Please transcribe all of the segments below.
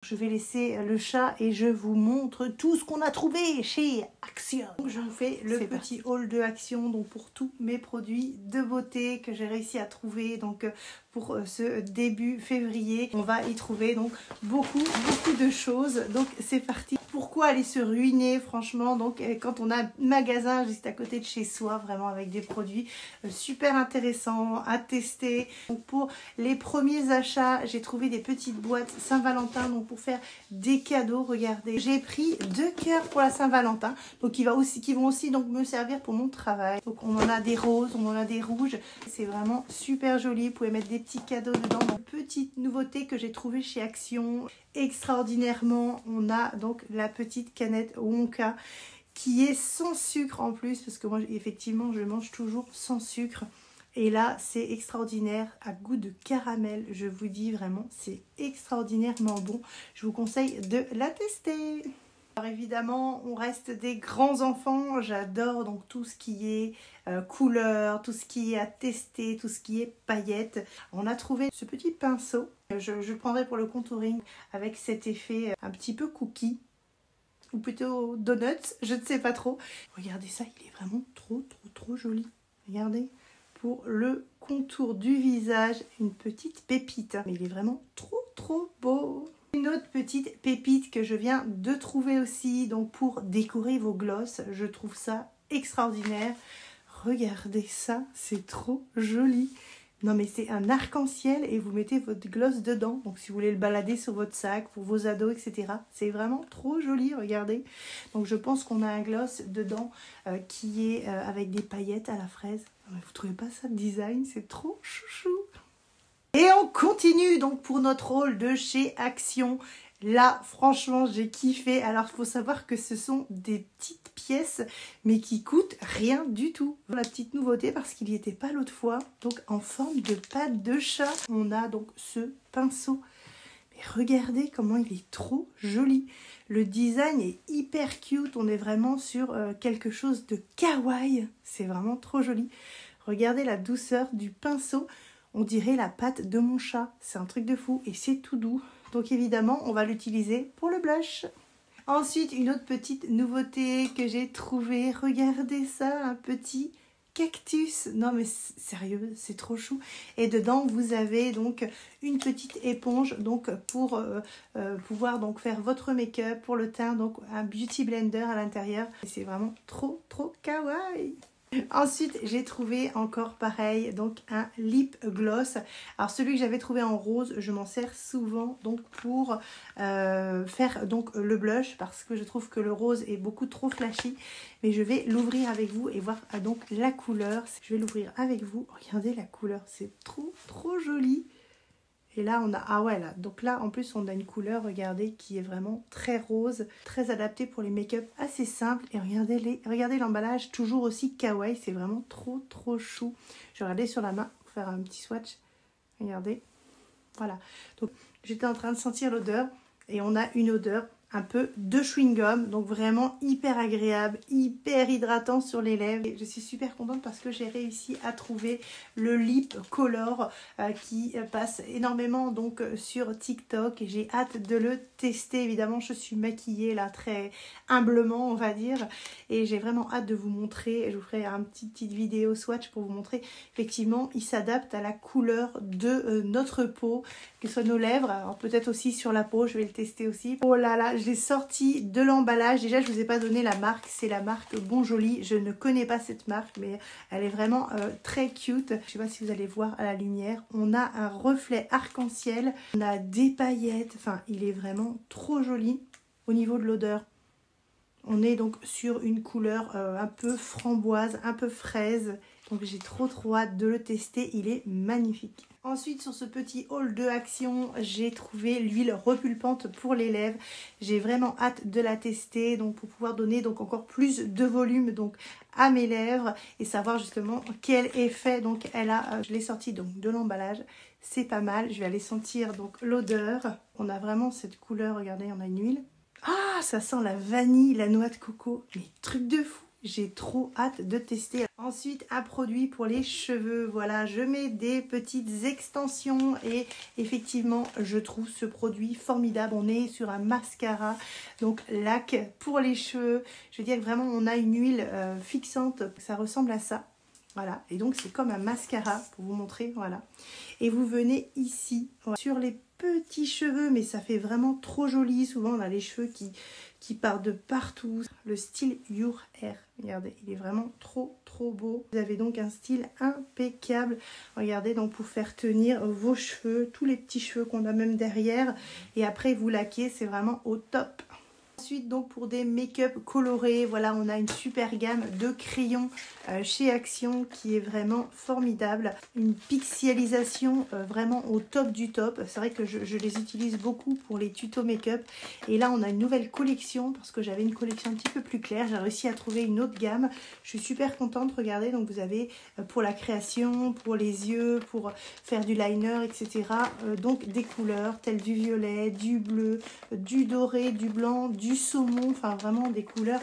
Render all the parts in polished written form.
Je vais laisser le chat et je vous montre tout ce qu'on a trouvé chez Action. Je vous fais le petit haul de Action donc pour tous mes produits de beauté que j'ai réussi à trouver donc pour ce début février. On va y trouver donc beaucoup de choses. Donc c'est parti. Pourquoi aller se ruiner franchement donc quand on a un magasin juste à côté de chez soi vraiment avec des produits super intéressants à tester. Donc pour les premiers achats, j'ai trouvé des petites boîtes Saint-Valentin donc pour faire des cadeaux. Regardez, j'ai pris 2 cœurs pour la Saint-Valentin donc qui vont aussi donc me servir pour mon travail. Donc on en a des roses, on en a des rouges. C'est vraiment super joli. Vous pouvez mettre des petits cadeaux dedans. Donc, petite nouveauté que j'ai trouvée chez Action extraordinairement, on a donc la petite canette Wonka qui est sans sucre en plus parce que moi effectivement je mange toujours sans sucre. Et là, c'est extraordinaire, à goût de caramel. Je vous dis vraiment, c'est extraordinairement bon. Je vous conseille de la tester. Alors évidemment, on reste des grands enfants. J'adore donc tout ce qui est couleur, tout ce qui est à tester, tout ce qui est paillettes. On a trouvé ce petit pinceau. Je le prendrai pour le contouring avec cet effet un petit peu cookie. Ou plutôt donuts, je ne sais pas trop. Regardez ça, il est vraiment trop joli. Regardez. Pour le contour du visage, une petite pépite. Mais il est vraiment trop beau. Une autre petite pépite que je viens de trouver aussi, donc pour décorer vos glosses. Je trouve ça extraordinaire. Regardez ça, c'est trop joli. Non mais c'est un arc-en-ciel et vous mettez votre gloss dedans. Donc si vous voulez le balader sur votre sac, pour vos ados, etc. C'est vraiment trop joli, regardez. Donc je pense qu'on a un gloss dedans qui est avec des paillettes à la fraise. Mais vous trouvez pas ça le design? C'est trop chouchou. Et on continue donc pour notre haul de chez Action. Là, franchement, j'ai kiffé. Alors, il faut savoir que ce sont des petites pièces, mais qui coûtent rien du tout. La petite nouveauté, parce qu'il n'y était pas l'autre fois. Donc, en forme de patte de chat, on a donc ce pinceau. Mais regardez comment il est trop joli. Le design est hyper cute. On est vraiment sur quelque chose de kawaii. C'est vraiment trop joli. Regardez la douceur du pinceau. On dirait la patte de mon chat. C'est un truc de fou et c'est tout doux. Donc évidemment, on va l'utiliser pour le blush. Ensuite, une autre petite nouveauté que j'ai trouvée. Regardez ça, un petit cactus. Non mais sérieux, c'est trop chou. Et dedans, vous avez donc une petite éponge donc pour pouvoir donc faire votre make-up pour le teint. Donc un beauty blender à l'intérieur. C'est vraiment trop kawaii. Ensuite, j'ai trouvé encore pareil, donc un lip gloss. Alors celui que j'avais trouvé en rose, je m'en sers souvent donc pour faire donc le blush parce que je trouve que le rose est beaucoup trop flashy. Mais je vais l'ouvrir avec vous et voir donc la couleur. Je vais l'ouvrir avec vous. Regardez la couleur, c'est trop joli. Et là, on a... Ah ouais, là. Donc là, en plus, on a une couleur, regardez, qui est vraiment très rose. Très adaptée pour les make-up assez simples. Et regardez l'emballage, toujours aussi kawaii. C'est vraiment trop chou. Je vais regarder sur la main pour faire un petit swatch. Regardez. Voilà. Donc, j'étais en train de sentir l'odeur. Et on a une odeur un peu de chewing-gum. Donc, vraiment hyper agréable, hyper hydratant sur les lèvres. Et je suis super contente parce que j'ai réussi à trouver le lip color qui passe énormément donc sur TikTok. Et j'ai hâte de le tester. Évidemment, je suis maquillée là très humblement, on va dire. Et j'ai vraiment hâte de vous montrer. Je vous ferai une petite vidéo swatch pour vous montrer. Effectivement, il s'adapte à la couleur de notre peau, que ce soit nos lèvres. Alors peut-être aussi sur la peau, je vais le tester aussi. Oh là là, je l'ai sorti de l'emballage. Déjà, je vous ai pas donné la marque. C'est la marque Bon Joli. Je ne connais pas cette marque, mais elle est vraiment très cute. Je sais pas si vous allez voir à la lumière. On a un reflet arc-en-ciel. On a des paillettes. Enfin, il est vraiment trop joli. Au niveau de l'odeur, on est donc sur une couleur un peu framboise, un peu fraise. Donc j'ai trop hâte de le tester. Il est magnifique. Ensuite, sur ce petit haul de Action, j'ai trouvé l'huile repulpante pour les lèvres. J'ai vraiment hâte de la tester, donc pour pouvoir donner donc encore plus de volume donc à mes lèvres et savoir justement quel effet donc elle a. Je l'ai sortie donc de l'emballage. C'est pas mal. Je vais aller sentir donc l'odeur. On a vraiment cette couleur. Regardez, on a une huile. Ah, ça sent la vanille, la noix de coco. Mais truc de fou. j'ai trop hâte de tester. Ensuite, un produit pour les cheveux. Voilà, je mets des petites extensions et effectivement, je trouve ce produit formidable. On est sur un mascara, donc lac pour les cheveux. Je veux dire que vraiment, on a une huile fixante. Ça ressemble à ça. Voilà, et donc c'est comme un mascara pour vous montrer, voilà. Et vous venez ici, voilà, sur les petits cheveux, mais ça fait vraiment trop joli. Souvent on a les cheveux qui partent de partout. Le style Your Hair, regardez, il est vraiment trop beau. Vous avez donc un style impeccable. Regardez, donc pour faire tenir vos cheveux, tous les petits cheveux qu'on a même derrière. Et après vous laquez, c'est vraiment au top. Ensuite, donc pour des make-up colorés, voilà, on a une super gamme de crayons chez Action qui est vraiment formidable. Une pixelisation vraiment au top du top. C'est vrai que je les utilise beaucoup pour les tutos make-up. Et là, on a une nouvelle collection parce que j'avais une collection un petit peu plus claire. J'ai réussi à trouver une autre gamme. Je suis super contente. Regardez, donc vous avez pour la création, pour les yeux, pour faire du liner, etc. Donc des couleurs telles du violet, du bleu, du doré, du blanc, du saumon, enfin vraiment des couleurs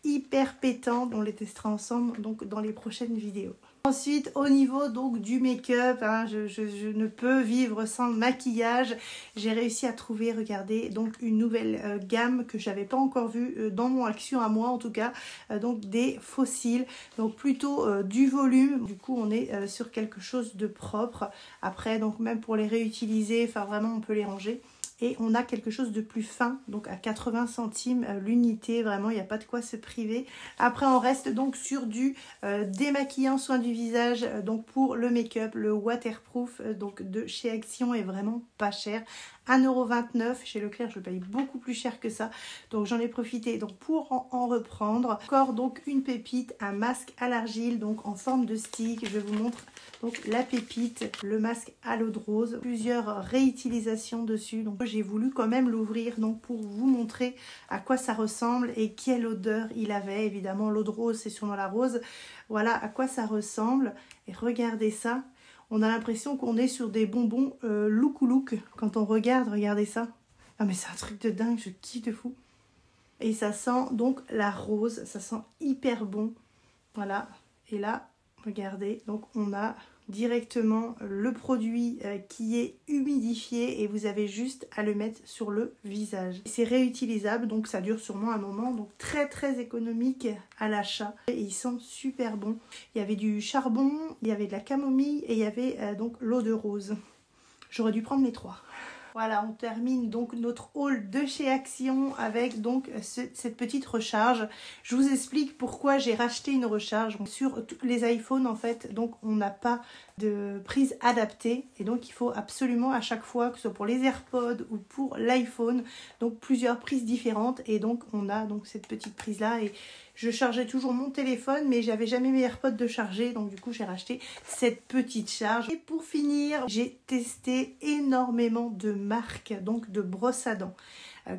hyper pétantes. On les testera ensemble donc dans les prochaines vidéos. Ensuite, au niveau donc du make-up, hein, je ne peux vivre sans maquillage. J'ai réussi à trouver, regardez, donc une nouvelle gamme que j'avais pas encore vue dans mon Action à moi en tout cas. Donc des fossiles, donc plutôt du volume. Du coup, on est sur quelque chose de propre. Après, donc même pour les réutiliser, enfin vraiment on peut les ranger. Et on a quelque chose de plus fin, donc à 80 centimes l'unité, vraiment il n'y a pas de quoi se priver. Après on reste donc sur du démaquillant soin du visage, donc pour le make-up, le waterproof donc de chez Action est vraiment pas cher. 1,29 €, chez Leclerc je le paye beaucoup plus cher que ça, donc j'en ai profité donc pour en reprendre. Encore donc une pépite, un masque à l'argile donc en forme de stick, je vous montre donc la pépite, le masque à l'eau de rose, plusieurs réutilisations dessus, donc j'ai voulu quand même l'ouvrir donc pour vous montrer à quoi ça ressemble et quelle odeur il avait. Évidemment l'eau de rose c'est sûrement la rose, voilà à quoi ça ressemble et regardez ça. On a l'impression qu'on est sur des bonbons look look quand on regarde, regardez ça. Ah mais c'est un truc de dingue, je kiffe de fou. Et ça sent donc la rose, ça sent hyper bon. Voilà, et là, regardez, donc on a directement le produit qui est humidifié et vous avez juste à le mettre sur le visage. C'est réutilisable, donc ça dure sûrement un moment, donc très économique à l'achat. Et il sent super bon. Il y avait du charbon, il y avait de la camomille et il y avait donc l'eau de rose. J'aurais dû prendre les trois. Voilà, on termine donc notre haul de chez Action avec donc cette petite recharge. Je vous explique pourquoi j'ai racheté une recharge. Sur les iPhones en fait, donc on n'a pas de prise adaptée et donc il faut absolument à chaque fois, que ce soit pour les AirPods ou pour l'iPhone, donc plusieurs prises différentes et donc on a donc cette petite prise là et je chargeais toujours mon téléphone mais j'avais jamais mes AirPods de charger, donc du coup j'ai racheté cette petite charge. Et pour finir, j'ai testé énormément de marques donc de brosses à dents,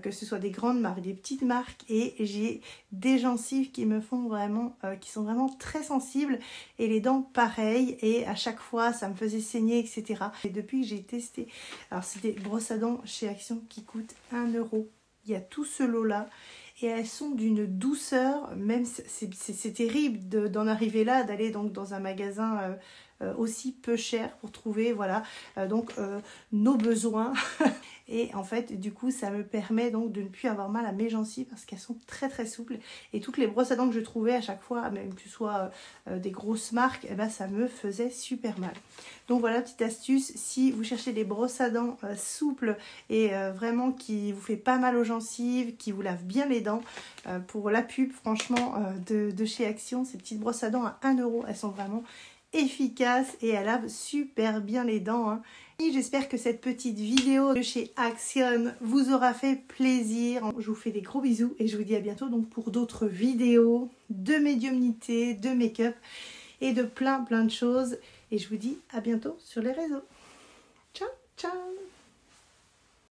que ce soit des grandes marques, des petites marques, et j'ai des gencives qui me font vraiment, qui sont vraiment très sensibles et les dents pareil, et à chaque fois ça me faisait saigner etc. Et depuis que j'ai testé, alors c'est des brosses à dents chez Action qui coûtent 1 €, il y a tout ce lot là. Et elles sont d'une douceur, même c'est terrible d'en arriver là, d'aller donc dans un magasin aussi peu cher pour trouver voilà nos besoins. Et en fait du coup ça me permet donc de ne plus avoir mal à mes gencives parce qu'elles sont très souples. Et toutes les brosses à dents que je trouvais à chaque fois, même que ce soit des grosses marques, eh ben, ça me faisait super mal. Donc voilà, petite astuce, si vous cherchez des brosses à dents souples et vraiment qui vous fait pas mal aux gencives, qui vous lavent bien les dents, pour la pub franchement de chez Action, ces petites brosses à dents à 1 €, elles sont vraiment efficaces et elles lavent super bien les dents, hein. J'espère que cette petite vidéo de chez Action vous aura fait plaisir. Je vous fais des gros bisous et je vous dis à bientôt donc pour d'autres vidéos de médiumnité, de make-up et de plein de choses. Et je vous dis à bientôt sur les réseaux. Ciao, ciao!